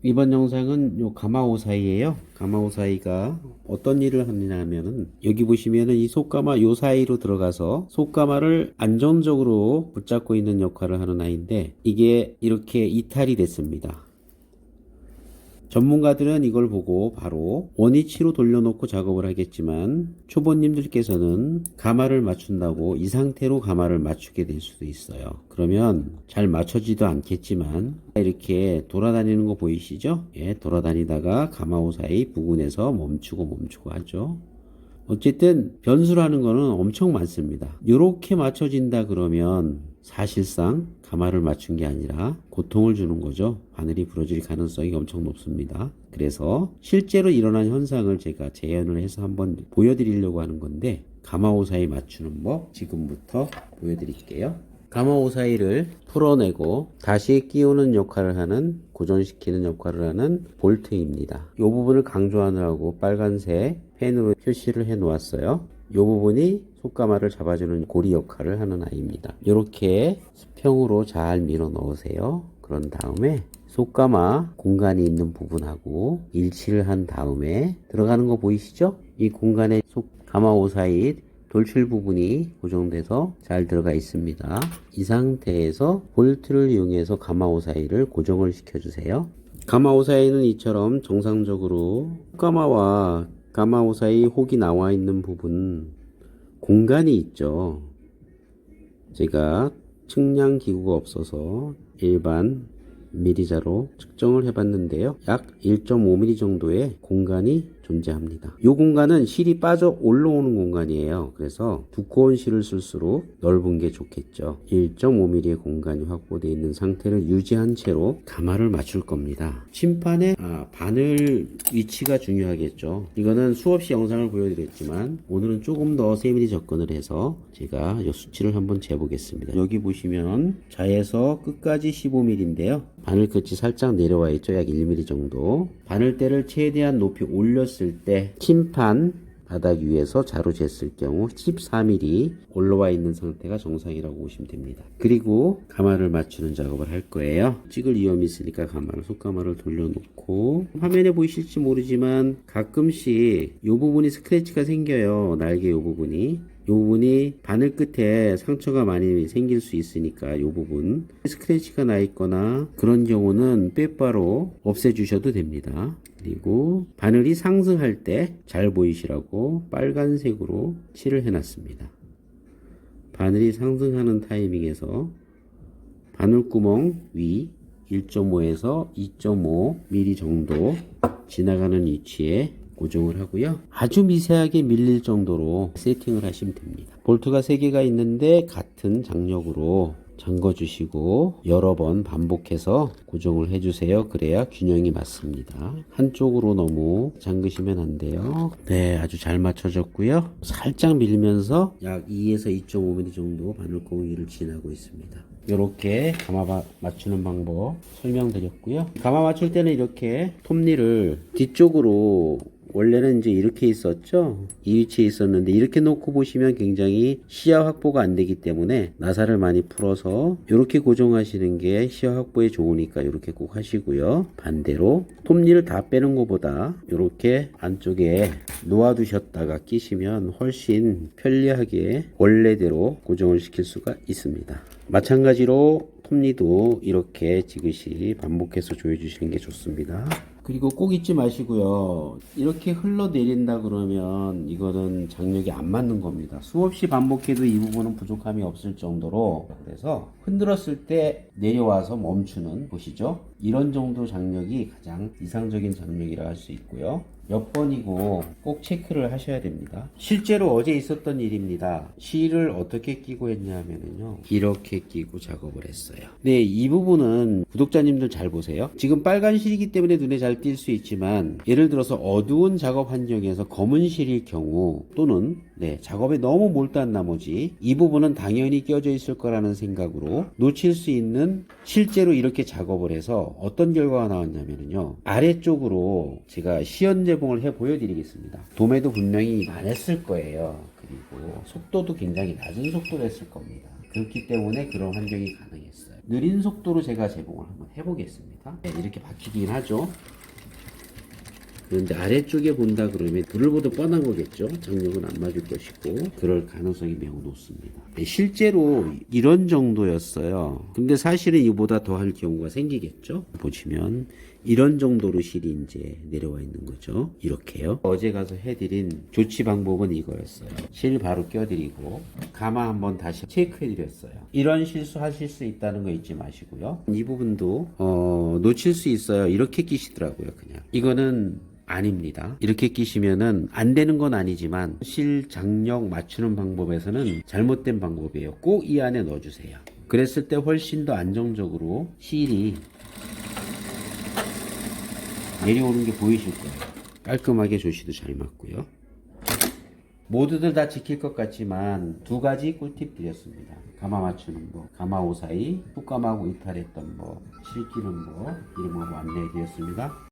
이번 영상은 요 가마오사이예요. 가마오사이가 어떤 일을 하느냐면은 여기 보시면은 이 속가마 요 사이로 들어가서 속가마를 안정적으로 붙잡고 있는 역할을 하는 아이인데 이게 이렇게 이탈이 됐습니다. 전문가들은 이걸 보고 바로 원위치로 돌려놓고 작업을 하겠지만 초보님들께서는 가마를 맞춘다고 이 상태로 가마를 맞추게 될 수도 있어요. 그러면 잘 맞춰지도 않겠지만 이렇게 돌아다니는 거 보이시죠? 예, 돌아다니다가 가마오 사이 부근에서 멈추고 하죠. 어쨌든 변수라는 거는 엄청 많습니다. 이렇게 맞춰진다 그러면 사실상 가마를 맞춘 게 아니라 고통을 주는 거죠. 바늘이 부러질 가능성이 엄청 높습니다. 그래서 실제로 일어난 현상을 제가 재현을 해서 한번 보여드리려고 하는 건데 가마오사이 맞추는 법 지금부터 보여드릴게요. 가마오사이를 풀어내고 다시 끼우는 역할을 하는 고정시키는 역할을 하는 볼트입니다. 이 부분을 강조하느라고 빨간색 펜으로 표시를 해 놓았어요. 이 부분이 속가마를 잡아주는 고리 역할을 하는 아이입니다. 이렇게 수평으로 잘 밀어 넣으세요. 그런 다음에 속가마 공간이 있는 부분하고 일치를 한 다음에 들어가는 거 보이시죠? 이 공간에 가마오 사이 돌출 부분이 고정돼서 잘 들어가 있습니다. 이 상태에서 볼트를 이용해서 가마오 사이를 고정을 시켜주세요. 가마오 사이는 이처럼 정상적으로 가마와 가마오 사이 혹이 나와 있는 부분 공간이 있죠. 제가 측량 기구가 없어서 일반 미리자로 측정을 해봤는데요. 약 1.5mm 정도의 공간이 존재합니다. 이 공간은 실이 빠져 올라오는 공간이에요. 그래서 두꺼운 실을 쓸수록 넓은 게 좋겠죠. 1.5mm의 공간이 확보되어 있는 상태를 유지한 채로 가마를 맞출 겁니다. 심판의 바늘 위치가 중요하겠죠. 이거는 수없이 영상을 보여드렸지만 오늘은 조금 더 세밀히 접근을 해서 제가 이 수치를 한번 재보겠습니다. 여기 보시면 좌에서 끝까지 15mm인데요. 바늘 끝이 살짝 내려와 있죠. 약 1mm 정도. 바늘대를 최대한 높이 올렸을 때 침판 바닥 위에서 자로 쟀을 경우 14mm 올라와 있는 상태가 정상이라고 보시면 됩니다. 그리고 가마를 맞추는 작업을 할 거예요. 찍을 위험이 있으니까 속가마를 돌려놓고 화면에 보이실지 모르지만 가끔씩 이 부분이 스크래치가 생겨요. 날개 이 부분이 바늘 끝에 상처가 많이 생길 수 있으니까 이 부분 스크래치가 나 있거나 그런 경우는 빼바로 없애 주셔도 됩니다. 그리고 바늘이 상승할 때 잘 보이시라고 빨간색으로 칠을 해놨습니다. 바늘이 상승하는 타이밍에서 바늘구멍 위 1.5에서 2.5mm 정도 지나가는 위치에 고정을 하고요. 아주 미세하게 밀릴 정도로 세팅을 하시면 됩니다. 볼트가 3개가 있는데 같은 장력으로 잠궈 주시고 여러 번 반복해서 고정을 해주세요. 그래야 균형이 맞습니다. 한쪽으로 너무 잠그시면 안 돼요. 네, 아주 잘 맞춰졌고요. 살짝 밀면서 약 2에서 2.5mm 정도 바늘구멍 위를 지나고 있습니다. 이렇게 가마 맞추는 방법 설명드렸고요. 가마 맞출 때는 이렇게 톱니를 뒤쪽으로 원래는 이제 이렇게 있었죠. 이 위치에 있었는데 이렇게 놓고 보시면 굉장히 시야 확보가 안 되기 때문에 나사를 많이 풀어서 이렇게 고정하시는 게 시야 확보에 좋으니까 이렇게 꼭 하시고요. 반대로 톱니를 다 빼는 것보다 이렇게 안쪽에 놓아두셨다가 끼시면 훨씬 편리하게 원래대로 고정을 시킬 수가 있습니다. 마찬가지로 톱니도 이렇게 지그시 반복해서 조여주시는 게 좋습니다. 그리고 꼭 잊지 마시고요. 이렇게 흘러내린다 그러면 이거는 장력이 안 맞는 겁니다. 수없이 반복해도 이 부분은 부족함이 없을 정도로 그래서 흔들었을 때 내려와서 멈추는 보시죠. 이런 정도 장력이 가장 이상적인 장력이라 할 수 있고요. 몇 번이고 꼭 체크를 하셔야 됩니다. 실제로 어제 있었던 일입니다. 실을 어떻게 끼고 했냐면요. 이렇게 끼고 작업을 했어요. 네, 이 부분은 구독자님들 잘 보세요. 지금 빨간 실이기 때문에 눈에 잘 띌 수 있지만 예를 들어서 어두운 작업 환경에서 검은 실일 경우 또는 작업에 너무 몰두한 나머지 이 부분은 당연히 껴져 있을 거라는 생각으로 놓칠 수 있는 실제로 이렇게 작업을 해서 어떤 결과가 나왔냐면요. 아래쪽으로 제가 시연 제봉을 해 보여드리겠습니다. 도매도 분명히 안 했을 거예요. 그리고 속도도 굉장히 낮은 속도로 했을 겁니다. 그렇기 때문에 그런 환경이 가능했어요. 느린 속도로 제가 제공을 한번 해보겠습니다. 네, 이렇게 박히긴 하죠. 그런데 아래쪽에 본다 그러면 불을 보도 뻔한 거겠죠. 장력은 안 맞을 것이고 그럴 가능성이 매우 높습니다. 네, 실제로 이런 정도였어요. 근데 사실은 이보다 더 할 경우가 생기겠죠. 보시면 이런 정도로 실이 이제 내려와 있는 거죠. 이렇게요. 어제 가서 해드린 조치 방법은 이거였어요. 실 바로 껴드리고 가마 한번 다시 체크해드렸어요. 이런 실수하실 수 있다는 거 잊지 마시고요. 이 부분도 놓칠 수 있어요. 이렇게 끼시더라고요. 그냥 이거는 아닙니다. 이렇게 끼시면은 안 되는 건 아니지만 실 장력 맞추는 방법에서는 잘못된 방법이에요. 꼭 이 안에 넣어주세요. 그랬을 때 훨씬 더 안정적으로 실이 내려오는 게 보이실 거예요. 깔끔하게 조시도 잘 맞고요. 모두들 다 지킬 것 같지만 두 가지 꿀팁 드렸습니다. 가마 맞추는 법, 가마 오사이, 훅감하고 이탈했던 법, 실끼는 법, 이런 거 안내해 드렸습니다.